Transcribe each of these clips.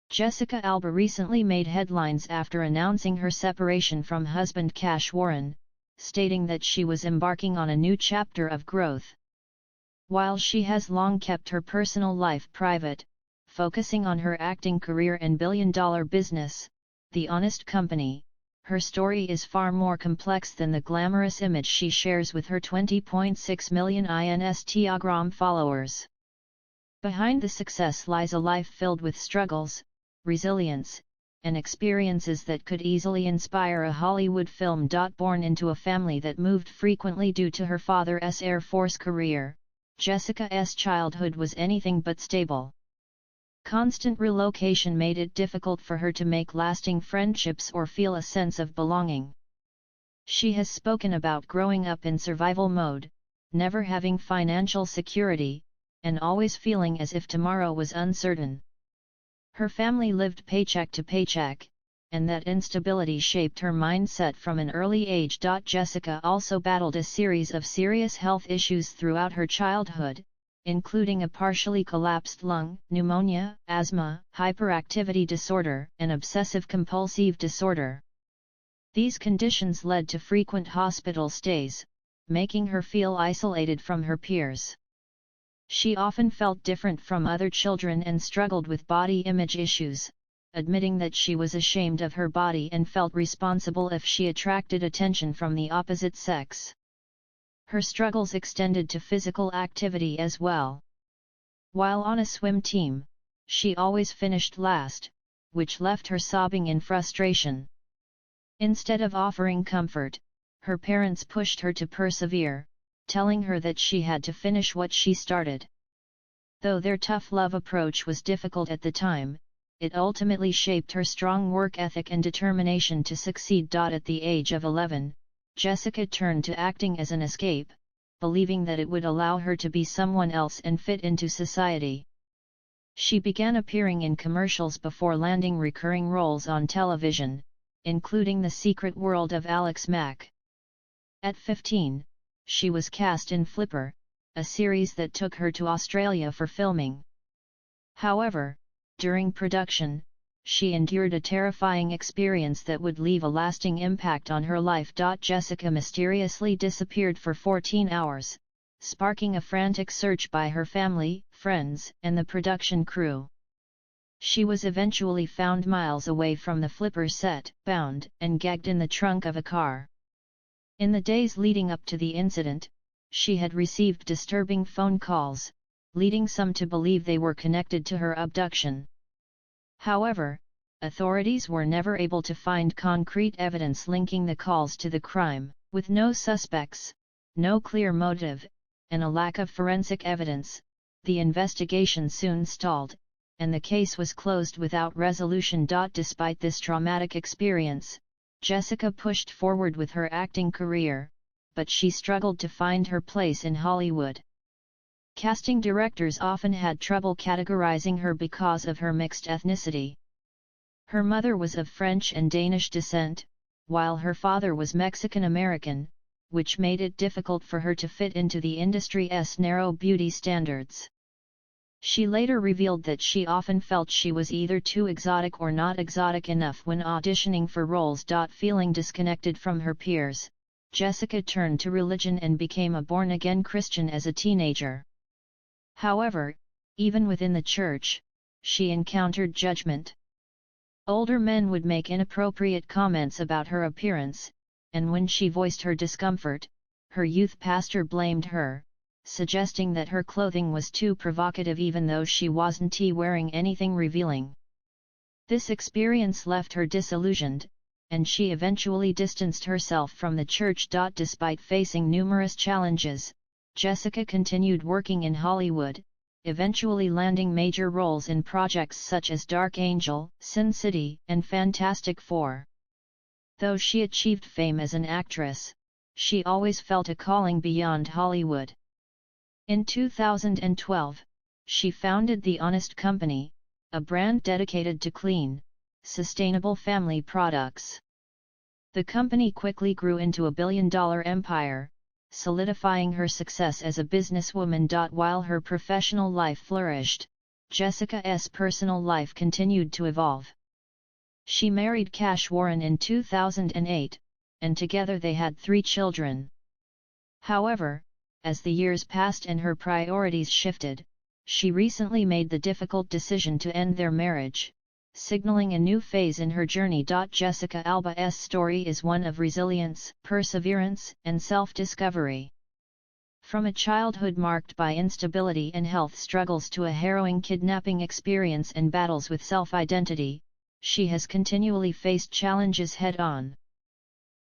Jessica Alba recently made headlines after announcing her separation from husband Cash Warren, stating that she was embarking on a new chapter of growth. While she has long kept her personal life private, focusing on her acting career and billion-dollar business, The Honest Company, her story is far more complex than the glamorous image she shares with her 20.6 million Instagram followers. Behind the success lies a life filled with struggles, resilience, and experiences that could easily inspire a Hollywood film. Born into a family that moved frequently due to her father's Air Force career, Jessica's childhood was anything but stable. Constant relocation made it difficult for her to make lasting friendships or feel a sense of belonging. She has spoken about growing up in survival mode, never having financial security, and always feeling as if tomorrow was uncertain. Her family lived paycheck to paycheck, and that instability shaped her mindset from an early age. Jessica also battled a series of serious health issues throughout her childhood, including a partially collapsed lung, pneumonia, asthma, hyperactivity disorder, and obsessive-compulsive disorder. These conditions led to frequent hospital stays, making her feel isolated from her peers. She often felt different from other children and struggled with body image issues, admitting that she was ashamed of her body and felt responsible if she attracted attention from the opposite sex. Her struggles extended to physical activity as well. While on a swim team, she always finished last, which left her sobbing in frustration. Instead of offering comfort, her parents pushed her to persevere, telling her that she had to finish what she started. Though their tough love approach was difficult at the time, it ultimately shaped her strong work ethic and determination to succeed. At the age of 11, Jessica turned to acting as an escape, believing that it would allow her to be someone else and fit into society. She began appearing in commercials before landing recurring roles on television, including The Secret World of Alex Mack. At 15, she was cast in Flipper, a series that took her to Australia for filming. However, during production, she endured a terrifying experience that would leave a lasting impact on her life. Jessica mysteriously disappeared for 14 hours, sparking a frantic search by her family, friends, and the production crew. She was eventually found miles away from the Flipper set, bound and gagged in the trunk of a car. In the days leading up to the incident, she had received disturbing phone calls, leading some to believe they were connected to her abduction. However, authorities were never able to find concrete evidence linking the calls to the crime. With no suspects, no clear motive, and a lack of forensic evidence, the investigation soon stalled, and the case was closed without resolution. Despite this traumatic experience, Jessica pushed forward with her acting career, but she struggled to find her place in Hollywood. Casting directors often had trouble categorizing her because of her mixed ethnicity. Her mother was of French and Danish descent, while her father was Mexican-American, which made it difficult for her to fit into the industry's narrow beauty standards. She later revealed that she often felt she was either too exotic or not exotic enough when auditioning for roles. Feeling disconnected from her peers, Jessica turned to religion and became a born-again Christian as a teenager. However, even within the church, she encountered judgment. Older men would make inappropriate comments about her appearance, and when she voiced her discomfort, her youth pastor blamed her, suggesting that her clothing was too provocative even though she wasn't wearing anything revealing. This experience left her disillusioned, and she eventually distanced herself from the church. Despite facing numerous challenges, Jessica continued working in Hollywood, eventually landing major roles in projects such as Dark Angel, Sin City, and Fantastic Four. Though she achieved fame as an actress, she always felt a calling beyond Hollywood. In 2012, she founded The Honest Company, a brand dedicated to clean, sustainable family products. The company quickly grew into a billion-dollar empire, solidifying her success as a businesswoman. While her professional life flourished, Jessica's personal life continued to evolve. She married Cash Warren in 2008, and together they had 3 children. However, as the years passed and her priorities shifted, she recently made the difficult decision to end their marriage, signaling a new phase in her journey. Jessica Alba's story is one of resilience, perseverance, and self-discovery. From a childhood marked by instability and health struggles to a harrowing kidnapping experience and battles with self-identity, she has continually faced challenges head-on.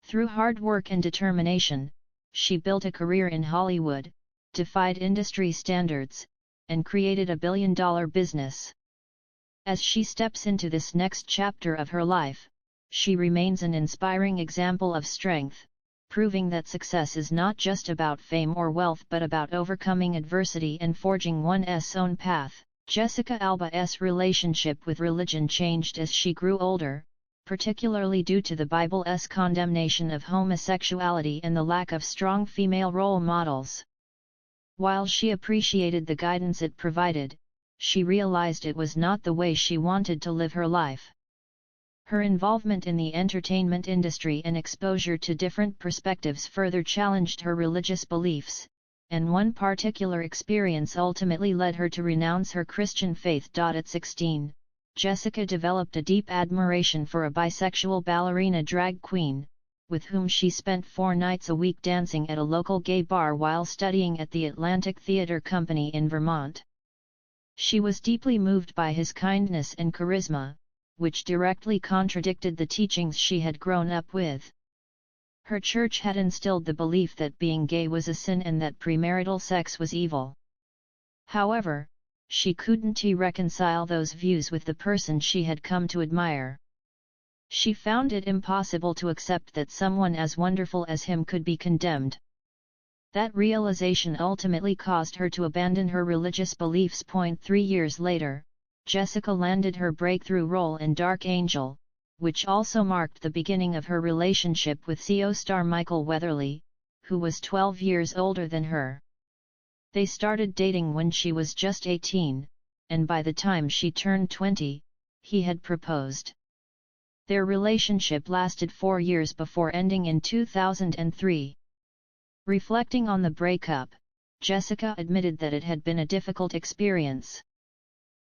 Through hard work and determination, she built a career in Hollywood, defied industry standards, and created a billion-dollar business. As she steps into this next chapter of her life, she remains an inspiring example of strength, proving that success is not just about fame or wealth but about overcoming adversity and forging one's own path. Jessica Alba's relationship with religion changed as she grew older, particularly due to the Bible's condemnation of homosexuality and the lack of strong female role models. While she appreciated the guidance it provided, she realized it was not the way she wanted to live her life. Her involvement in the entertainment industry and exposure to different perspectives further challenged her religious beliefs, and one particular experience ultimately led her to renounce her Christian faith. At 16, Jessica developed a deep admiration for a bisexual ballerina drag queen, with whom she spent 4 nights a week dancing at a local gay bar while studying at the Atlantic Theatre Company in Vermont. She was deeply moved by his kindness and charisma, which directly contradicted the teachings she had grown up with. Her church had instilled the belief that being gay was a sin and that premarital sex was evil. However, she couldn't reconcile those views with the person she had come to admire. She found it impossible to accept that someone as wonderful as him could be condemned. That realization ultimately caused her to abandon her religious beliefs. 3 years later, Jessica landed her breakthrough role in Dark Angel, which also marked the beginning of her relationship with CO star Michael Weatherly, who was 12 years older than her. They started dating when she was just 18, and by the time she turned 20, he had proposed. Their relationship lasted 4 years before ending in 2003. Reflecting on the breakup, Jessica admitted that it had been a difficult experience.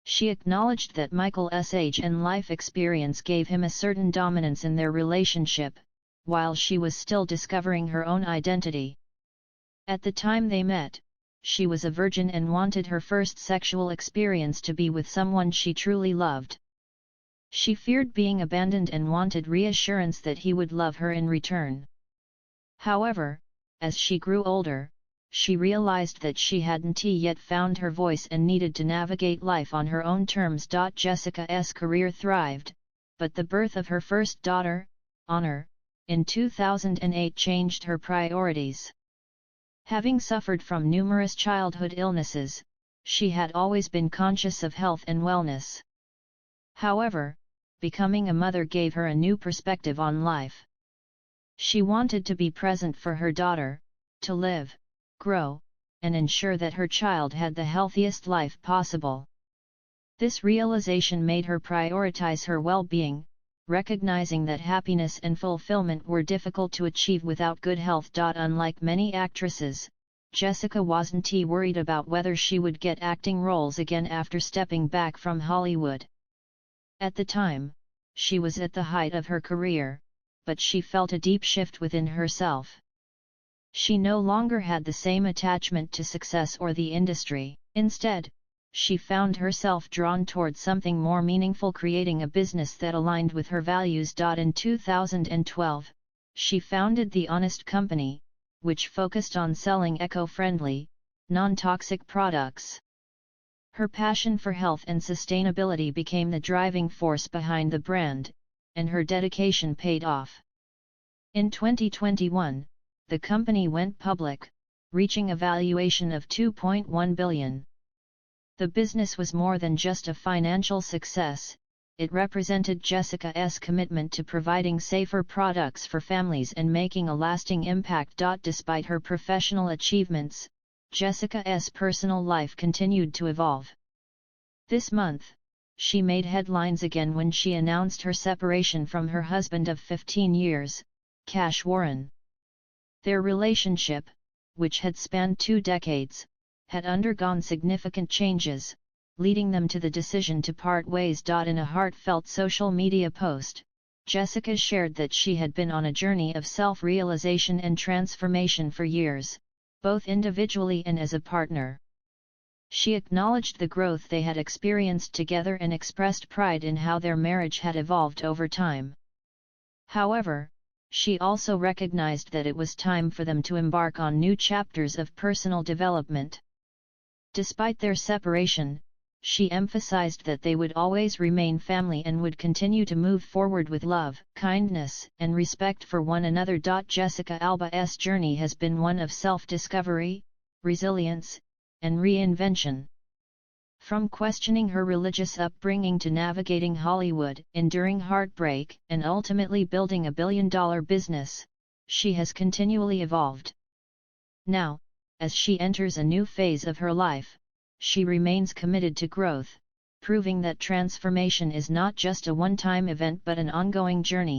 She acknowledged that Michael's age and life experience gave him a certain dominance in their relationship, while she was still discovering her own identity. At the time they met, she was a virgin and wanted her first sexual experience to be with someone she truly loved. She feared being abandoned and wanted reassurance that he would love her in return. However, as she grew older, she realized that she hadn't yet found her voice and needed to navigate life on her own terms. Jessica's career thrived, but the birth of her first daughter, Honor, in 2008 changed her priorities. Having suffered from numerous childhood illnesses, she had always been conscious of health and wellness. However, becoming a mother gave her a new perspective on life. She wanted to be present for her daughter, to live, grow, and ensure that her child had the healthiest life possible. This realization made her prioritize her well-being, recognizing that happiness and fulfillment were difficult to achieve without good health. Unlike many actresses, Jessica wasn't worried about whether she would get acting roles again after stepping back from Hollywood. At the time, she was at the height of her career, but she felt a deep shift within herself. She no longer had the same attachment to success or the industry. Instead, she found herself drawn toward something more meaningful, creating a business that aligned with her values. In 2012, she founded The Honest Company, which focused on selling eco-friendly, non-toxic products. Her passion for health and sustainability became the driving force behind the brand, and her dedication paid off. In 2021, the company went public, reaching a valuation of $2.1 billion. The business was more than just a financial success, it represented Jessica's commitment to providing safer products for families and making a lasting impact. Despite her professional achievements, Jessica's personal life continued to evolve. This month, she made headlines again when she announced her separation from her husband of 15 years, Cash Warren. Their relationship, which had spanned 2 decades, had undergone significant changes, leading them to the decision to part ways. In a heartfelt social media post, Jessica shared that she had been on a journey of self-realization and transformation for years, both individually and as a partner. She acknowledged the growth they had experienced together and expressed pride in how their marriage had evolved over time. However, she also recognized that it was time for them to embark on new chapters of personal development. Despite their separation, she emphasized that they would always remain family and would continue to move forward with love, kindness, and respect for one another. Jessica Alba's journey has been one of self-discovery, resilience, and reinvention. From questioning her religious upbringing to navigating Hollywood, enduring heartbreak, and ultimately building a billion-dollar business, she has continually evolved. Now, as she enters a new phase of her life, she remains committed to growth, proving that transformation is not just a one-time event but an ongoing journey.